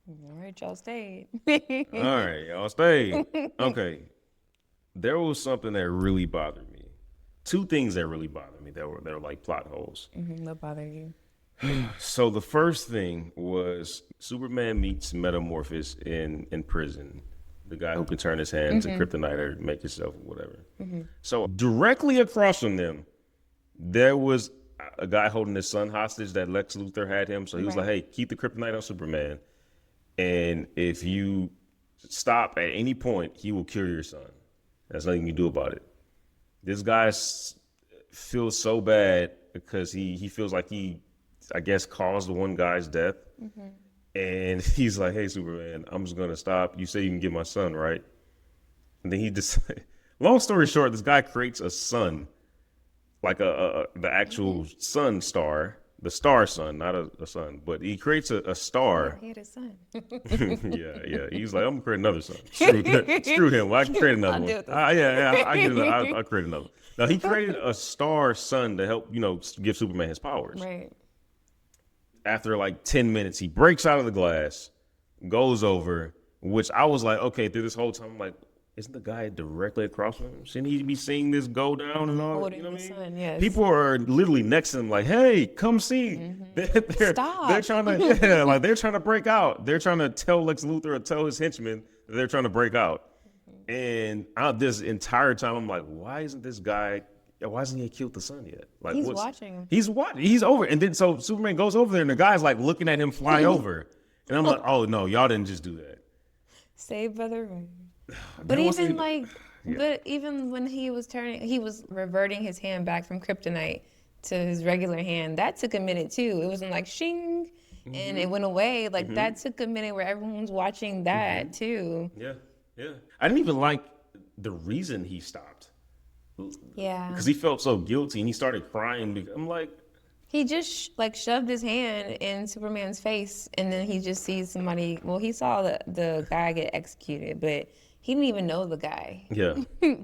All right, y'all stayed. All right, y'all stay. Okay. There was something that really bothered me. Two things that really bothered me that were like plot holes. What bothered you? So the first thing was Superman meets Metamorphosis in prison. The guy who can turn his hand to kryptonite or make himself whatever. So directly across from them, there was a guy holding his son hostage that Lex Luthor had him. So he was like, Right. "Hey, keep the kryptonite on Superman, and if you stop at any point, he will kill your son. There's nothing you can do about it." This guy feels so bad because he feels like he, I guess, caused the one guy's death. And he's like, "Hey, Superman, I'm just gonna stop. You say you can get my son, right?" And then he just, long story short, this guy creates a sun, like the actual sun star, the star sun, not a sun, but he creates a Yeah, star. he had a son. Yeah. He's like, "I'm gonna create another son. Screw him. Well, I can create another I'll one. deal with this. Yeah. I get it. I'll create another." Now he created a star sun to help, give Superman his powers. Right. After like 10 minutes, he breaks out of the glass, goes over, which I was like, okay, through this whole time, I'm like, isn't the guy directly across from him? Shouldn't he be seeing this go down and all? You Holding know the what I mean? son, yes. People are literally next to him, like, "Hey, come see." They're Stop. trying to, yeah, like they're trying to break out. They're trying to tell Lex Luthor or tell his henchmen that they're trying to break out. And this entire time, I'm like, why isn't this guy? Why hasn't he killed the son yet? Like, He's watching him. He's what? He's over. And then so Superman goes over there, and the guy's like looking at him fly over. And I'm like, oh no, y'all didn't just do that. Saved by the rain. But That wasn't even even. like, Yeah. but even when he was reverting his hand back from kryptonite to his regular hand. That took a minute too. It wasn't like shing, and it went away. Like that took a minute where everyone's watching that too. Yeah. I didn't even like the reason he stopped Yeah, because he felt so guilty and he started crying. I'm like, he just like shoved his hand in Superman's face, and then he just sees somebody. Well, he saw the guy get executed, but he didn't even know the guy. yeah,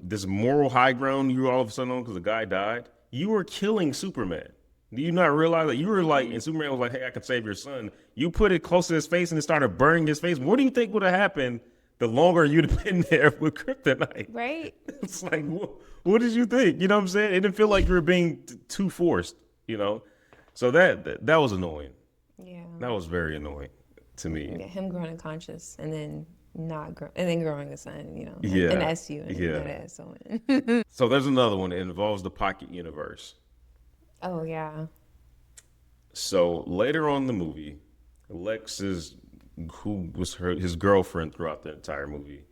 this moral high ground you all of a sudden on because the guy died. You were killing Superman. Do you not realize that you were like, and Superman was like, "Hey, I can save your son." You put it close to his face and it started burning his face. What do you think would have happened the longer you'd have been there with kryptonite? Right? It's like, what did you think? You know what I'm saying? It didn't feel like you were being too forced, you know? So that was annoying. Yeah. That was very annoying to Yeah, me. him growing unconscious and then not grow, and then growing a son, an Yeah. SU and Yeah. not an SO. So there's another one. It involves the Pocket Universe. Oh yeah. So later on in the movie, Lex is who was his girlfriend throughout the entire movie,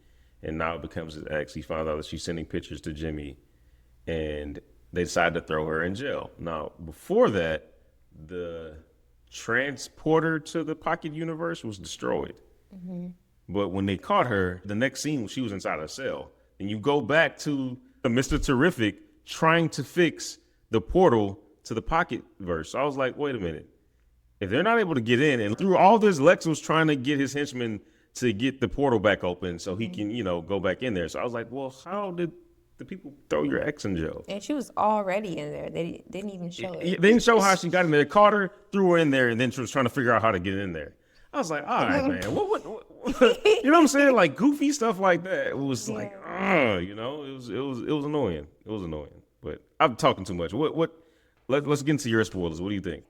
and now becomes his ex. He found out that she's sending pictures to Jimmy, and they decided to throw her in jail. Now before that, the transporter to the Pocket Universe was destroyed. But when they caught her, the next scene she was inside a cell. And you go back to Mr. Terrific trying to fix the portal to the Pocket verse. So I was like, wait a minute. If they're not able to get in, and through all this, Lex was trying to get his henchmen to get the portal back open so he can, go back in there. So I was like, well, how did the people throw your ex in jail? And she was already in there. They didn't even show They it. didn't show how she got in there. They caught her, threw her in there, and then she was trying to figure out how to get in there. I was like, all right, man. You know what I'm saying? Like goofy stuff like that. It was like, it was annoying. It was annoying. But I'm talking too much. Let's get into your spoilers. What do you think?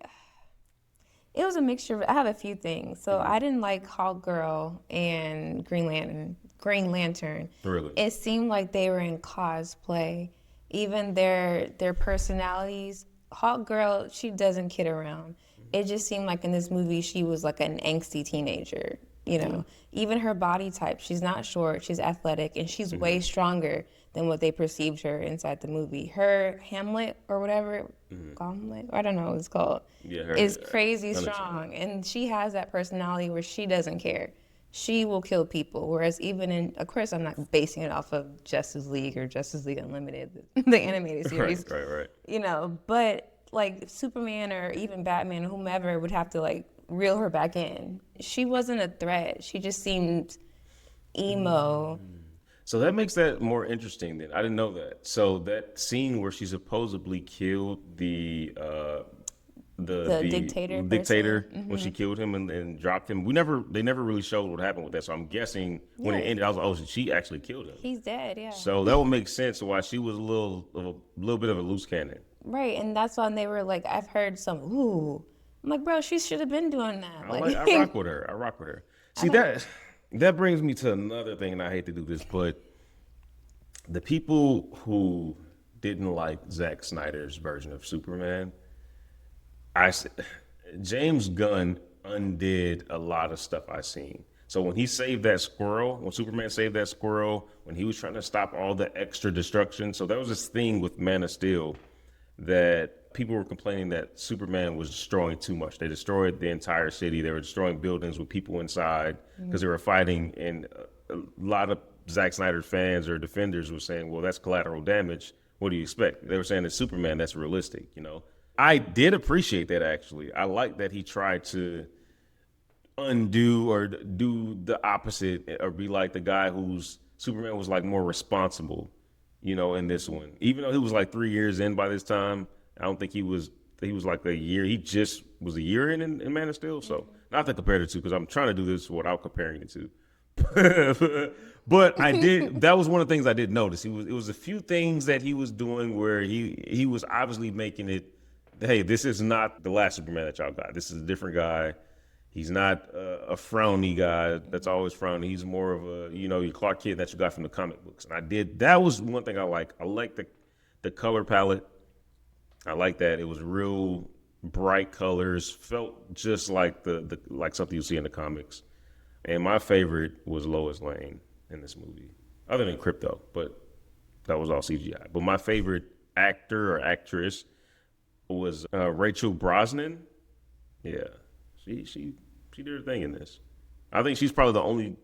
It was a mixture. I have a few things. So I didn't like Hawk Girl and Green Lantern. Green Lantern. Really? It seemed like they were in cosplay. Even their personalities. Hawk Girl, she doesn't kid around. It just seemed like in this movie she was like an angsty teenager. Even her body type. She's not short. She's athletic, and she's way stronger than what they perceived her inside the movie. Her Hamlet or whatever, Gauntlet, I don't know what it's called, Yeah, is crazy understand. strong, and she has that personality where she doesn't care. She will kill people. Whereas even of course, I'm not basing it off of Justice League or Justice League Unlimited, the animated series. Right. But like Superman or even Batman or whomever would have to like reel her back in. She wasn't a threat. She just seemed emo. So that makes that more interesting then. I didn't know that. So that scene where she supposedly killed The dictator dictator person. when she killed him and dropped him. They never really showed what happened with that. So I'm guessing when it Yeah. ended, I was like, oh, she actually killed him. He's dead, yeah. So that would make sense why she was a little bit of a loose cannon. Right, and that's when they were like, I've heard some, ooh. I'm like, bro, she should have been doing that. I rock with her. I rock with her. See that brings me to another thing, and I hate to do this, but the people who didn't like Zack Snyder's version of Superman, James Gunn undid a lot of stuff I seen. So when he saved that squirrel, when Superman saved that squirrel, when he was trying to stop all the extra destruction, so there was this thing with Man of Steel that people were complaining that Superman was destroying too much. They destroyed the entire city. They were destroying buildings with people inside because they were fighting. And a lot of Zack Snyder fans or defenders were saying, well, that's collateral damage. What do you expect? They were saying that Superman, that's realistic, you know? I did appreciate that, actually. I like that he tried to undo or do the opposite or be like the guy who's Superman was like more responsible, you know, in this one. Even though he was like 3 years in by this time, I don't think he was like a year. He just was a year in Man of Steel. So not to compare the two, because I'm trying to do this without comparing the two. But I did. That was one of the things I did notice. It was a few things that he was doing where he was obviously making it. Hey, this is not the last Superman that y'all got. This is a different guy. He's not a frowny guy that's always frowny. He's more of a, you know, your Clark Kent that you got from the comic books. And that was one thing I like. I like the color palette. I like that. It was real bright colors, felt just like the like something you see in the comics. And my favorite was Lois Lane in this movie, other than Crypto, but that was all CGI. But my favorite actor or actress was Rachel Brosnan. Yeah, she did her thing in this. I think she's probably the only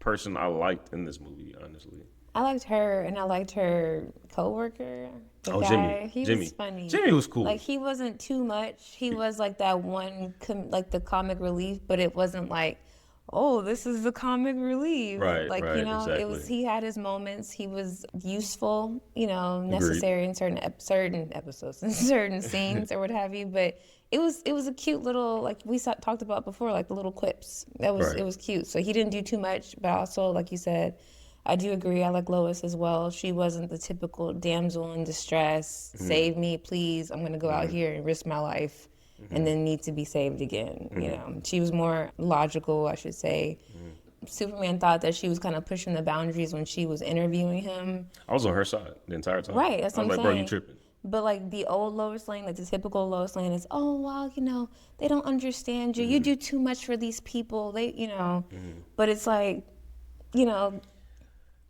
person I liked in this movie, honestly. I liked her, and I liked her coworker. The guy. Jimmy. He Jimmy was funny. Jimmy was cool. Like, he wasn't too much. He was like that one, like the comic relief, but it wasn't like, oh, this is the comic relief. Right, like, right, you know, exactly. it was. He had his moments. He was useful, you know, necessary in certain episodes and certain scenes or what have you. But it was a cute little, like we talked about before, like the little quips. It was cute. So he didn't do too much, but also, like you said, I do agree. I like Lois as well. She wasn't the typical damsel in distress. Save me, please. I'm going to go out here and risk my life and then need to be saved again. You know, she was more logical, I should say. Superman thought that she was kind of pushing the boundaries when she was interviewing him. I was on her side the entire time. Right, that's what I'm I was like, saying. bro, you tripping. But like the old Lois Lane, like the typical Lois Lane is, oh, well, you know, they don't understand you. You do too much for these people. They, you know, but it's like, you know,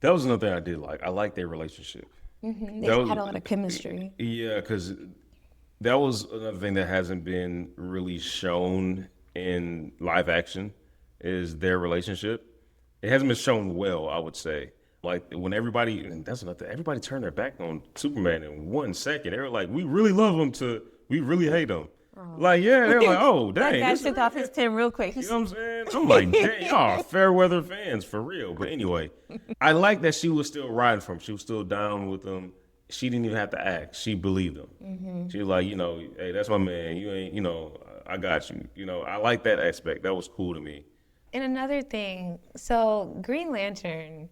That was another thing I did like. I liked their relationship. they That had a lot of chemistry. Yeah, because that was another thing that hasn't been really shown in live action is their relationship. It hasn't been shown well, I would say. Like when everybody turned their back on Superman in 1 second. They were like, we really love him to we really hate him. Like, yeah, they're like, oh, dang. That guy this took off his tin real quick. You know what I'm saying? I'm like, dang, y'all fair weather fans for real. But anyway, I like that she was still riding for him. She was still down with him. She didn't even have to ask. She believed him. She was like, you know, hey, that's my man. You ain't, you know, I got you. You know, I like that aspect. That was cool to me. And another thing, so Green Lantern,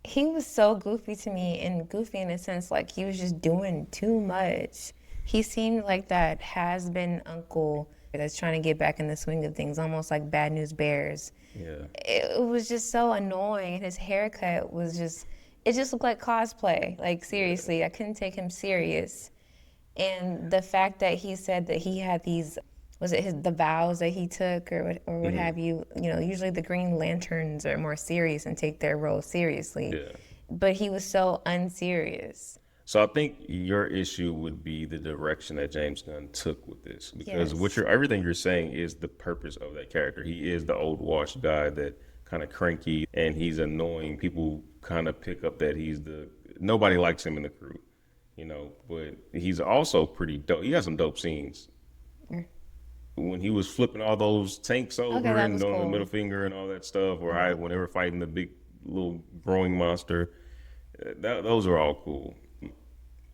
he was so goofy to me, and goofy in a sense like he was just doing too much. He seemed like that has-been uncle that's trying to get back in the swing of things, almost like Bad News Bears. Yeah. It was just so annoying. His haircut was just, it just looked like cosplay. Like, seriously, I couldn't take him serious. And the fact that he said that he had these, was it the vows that he took or what have you? You know, usually the Green Lanterns are more serious and take their role seriously. Yeah. But he was so unserious. So I think your issue would be the direction that James Gunn took with this, because Yes. everything you're saying is the purpose of that character. He is the old washed guy that kind of cranky and he's annoying. People kind of pick up that nobody likes him in the crew, you know. But he's also pretty dope. He got some dope scenes. When he was flipping all those tanks over that and was doing the cool. middle finger and all that stuff, or when they were fighting the big little growing monster, those are all cool.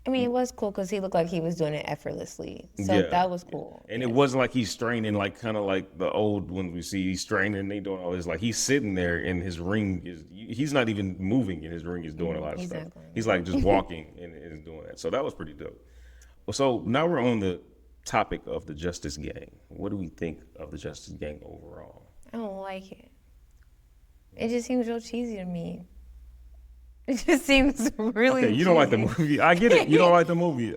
I mean, it was cool because he looked like he was doing it effortlessly. So Yeah. that was cool. And it wasn't like he's straining, like kind of like the old ones we see. He's straining, they doing all this. Like he's sitting there, and his ring he's not even moving, and his ring is doing a lot of He's stuff. not going He's like just walking and is doing that. So that was pretty dope. Well, so now we're on the topic of the Justice Gang. What do we think of the Justice Gang overall? I don't like it. It just seems real cheesy to me. It just seems really Okay, you don't like the cheesy. movie. I get it. You don't like the movie.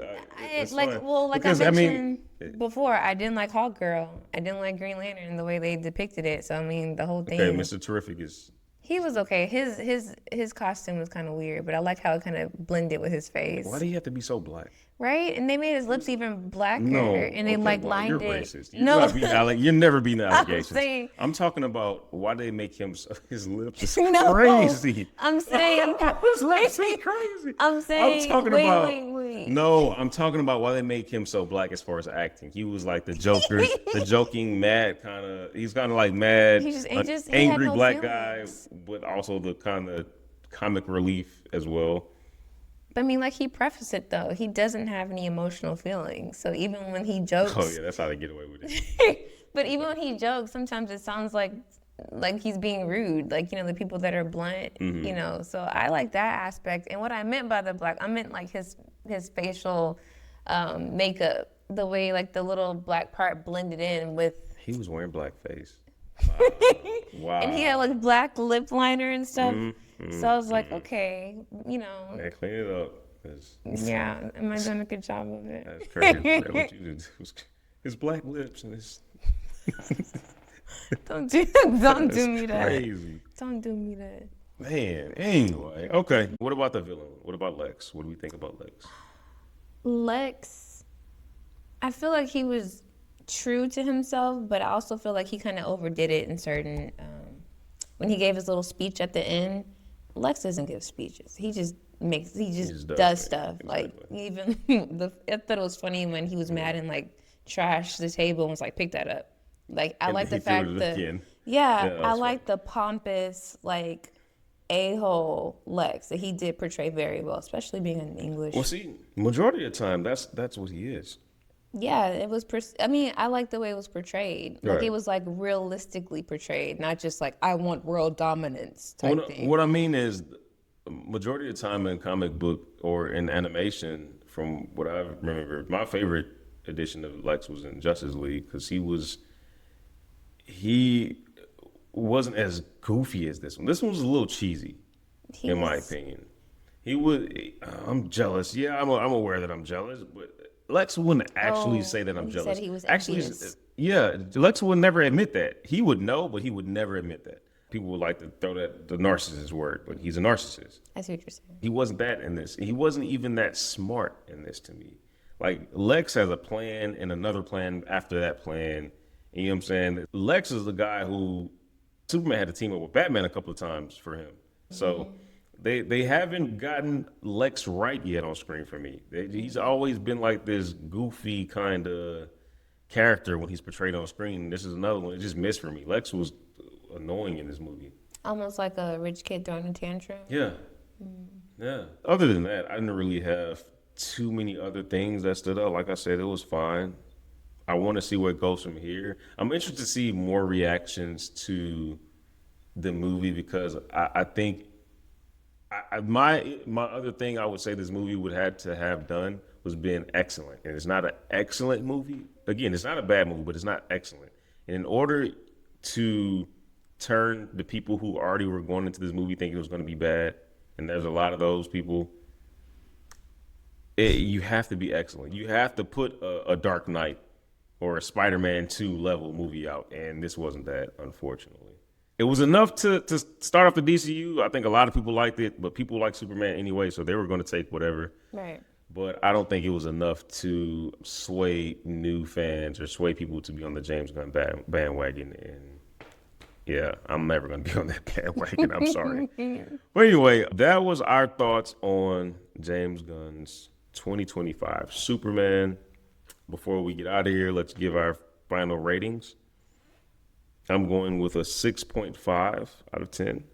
It's Like, fine. well, like Because, I mean, mentioned before, I didn't like Hawk Girl. I didn't like Green Lantern the way they depicted it. So I mean, the whole thing. okay, Mr. Terrific is. He was okay. His costume was kind of weird, but I like how it kind of blended with his face. Why do you have to be so black? Right? And they made his lips even blacker, No, and they okay, like well, lined you're it. racist. You're No, not being you're never being allegations. saying- I'm talking about why they make him his lips is No. crazy. I'm saying His lips are crazy. I'm saying. talking wait, about wait. no. I'm talking about why they make him so black as far as acting. He was like the Joker, the joking mad kind of. He's kind of like mad, He just- he an just- he had angry no black feelings. guy, but also the kind of comic relief as well. But I mean, like he prefaced it though. He doesn't have any emotional feelings. So even when he jokes, Oh yeah, that's how they get away with it. but even when he jokes, sometimes it sounds like he's being rude. Like, you know, the people that are blunt, Mm-hmm. you know. So I like that aspect. And what I meant by the black, I meant like his facial makeup, the way like the little black part blended in with. He was wearing blackface. Wow. And he had like black lip liner and stuff. Mm-hmm. So I was like, okay, you know, Man, clean it up. 'Cause yeah, am I doing a good job of it? that's crazy. That what you did was his black lips and his. Don't do me That's that. crazy. Don't do me that. Man, anyway. Okay. What about the villain? What about Lex? What do we think about Lex? Lex, I feel like he was true to himself, but I also feel like he kind of overdid it in certain. When he gave his little speech at the end, Lex doesn't give speeches. He just just does does things. stuff. Like Exactly. even I thought it was funny when he was mad and like trashed the table and was like, pick that up. Like I And like he the threw fact it that again. yeah, that I was like the pompous like a-hole Lex that he did portray very well, especially being in English. Well, see, majority of the time, that's what he is. Yeah, it was. I mean, I like the way it was portrayed. Like Right. it was like realistically portrayed, not just like I want world dominance type thing. What I mean is, majority of the time in comic book or in animation, from what I remember, my favorite edition of Lex was in Justice League because he wasn't as goofy as this one. This one was a little cheesy, in my opinion. He would. I'm jealous. Yeah, I'm aware that I'm jealous, but Lex wouldn't actually say that I'm he jealous. said he was actually, envious. yeah, Lex would never admit that. He would know, but he would never admit that. People would like to throw that the narcissist word, but he's a narcissist. I see what you're saying. He wasn't that in this. He wasn't even that smart in this to me. Like Lex has a plan and another plan after that plan. And you know what I'm saying? Lex is the guy who Superman had to team up with Batman a couple of times for him. So they haven't gotten Lex right yet on screen for me. He's always been like this goofy kind of character when he's portrayed on screen. This is another one. It just missed for me. Lex was annoying in this movie. Almost like a rich kid throwing a tantrum. Yeah. Yeah. Other than that, I didn't really have too many other things that stood out. Like I said, it was fine. I want to see where it goes from here. I'm interested to see more reactions to the movie because I think my other thing I would say this movie would have to have done was been excellent. And it's not an excellent movie. Again, it's not a bad movie, but it's not excellent. And in order to turn the people who already were going into this movie thinking it was going to be bad, and there's a lot of those people, you have to be excellent. You have to put a Dark Knight or a Spider-Man 2 level movie out, and this wasn't that, unfortunately. It was enough to start off the DCU. I think a lot of people liked it, but people like Superman anyway, so they were going to take whatever. Right. But I don't think it was enough to sway new fans or sway people to be on the James Gunn bandwagon. And yeah, I'm never going to be on that bandwagon. I'm sorry. But anyway, that was our thoughts on James Gunn's 2025 Superman. Before we get out of here, let's give our final ratings. I'm going with a 6.5 out of 10.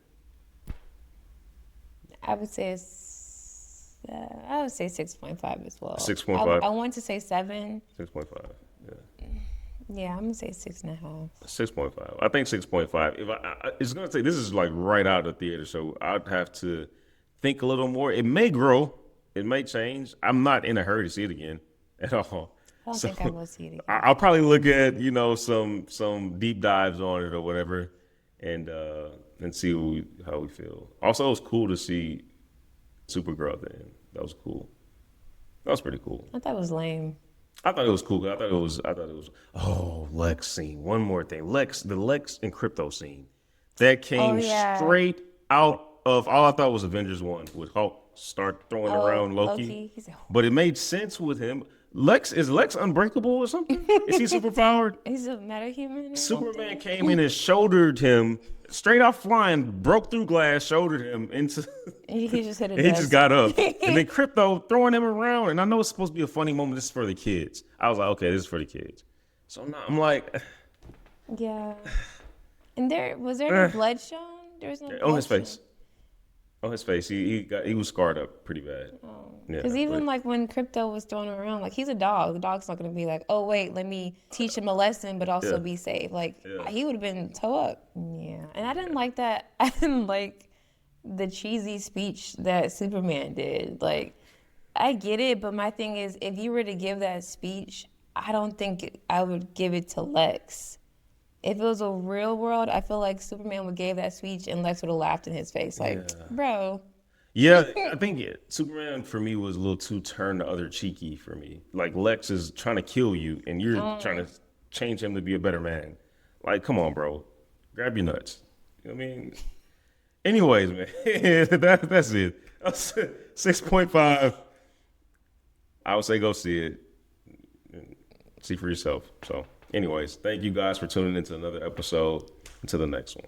I would say it's I would say 6.5 as well. 6.5? I want to say 7. 6.5. Yeah. Yeah, I'm gonna say 6.5. 6.5. I think 6.5. If it's gonna say this is like right out of the theater, so I'd have to think a little more. It may grow, it may change. I'm not in a hurry to see it again at all. I don't think I will see it again. I'll probably look at some deep dives on it or whatever, and see how we feel. Also, it was cool to see Supergirl at the end. That was cool. That was pretty cool. I thought it was lame. I thought it was cool. I thought it was. Oh, Lex scene. One more thing. The Lex and Crypto scene that came straight out of all I thought was Avengers 1 with Hulk start throwing around Loki. But it made sense with him. Is Lex unbreakable or something? Is he superpowered? He's a metahuman. Superman came in and shouldered him straight off flying, broke through glass, shouldered him into. He just hit it. He just got up, and then Crypto throwing him around. And I know it's supposed to be a funny moment. This is for the kids. I was like, okay, this is for the kids. So I'm like, yeah. And was there no blood shown? There was no blood on his face. shown. On his face, he was scarred up pretty bad. Because even like when Crypto was throwing him around, like he's a dog. The dog's not gonna be like, oh wait, let me teach him a lesson, but also be safe. Like he would have been toe up. Yeah, and I didn't like that. I didn't like the cheesy speech that Superman did. Like, I get it, but my thing is, if you were to give that speech, I don't think I would give it to Lex. If it was a real world, I feel like Superman would give that speech and Lex would have laughed in his face. Like, bro. Yeah, I think Superman for me was a little too turned the other cheeky for me. Like Lex is trying to kill you and you're trying to change him to be a better man. Like, come on, bro. Grab your nuts. You know what I mean? Anyways, man, that's it. 6.5. I would say go see it. See for yourself. So anyways, thank you guys for tuning into another episode. Until the next one.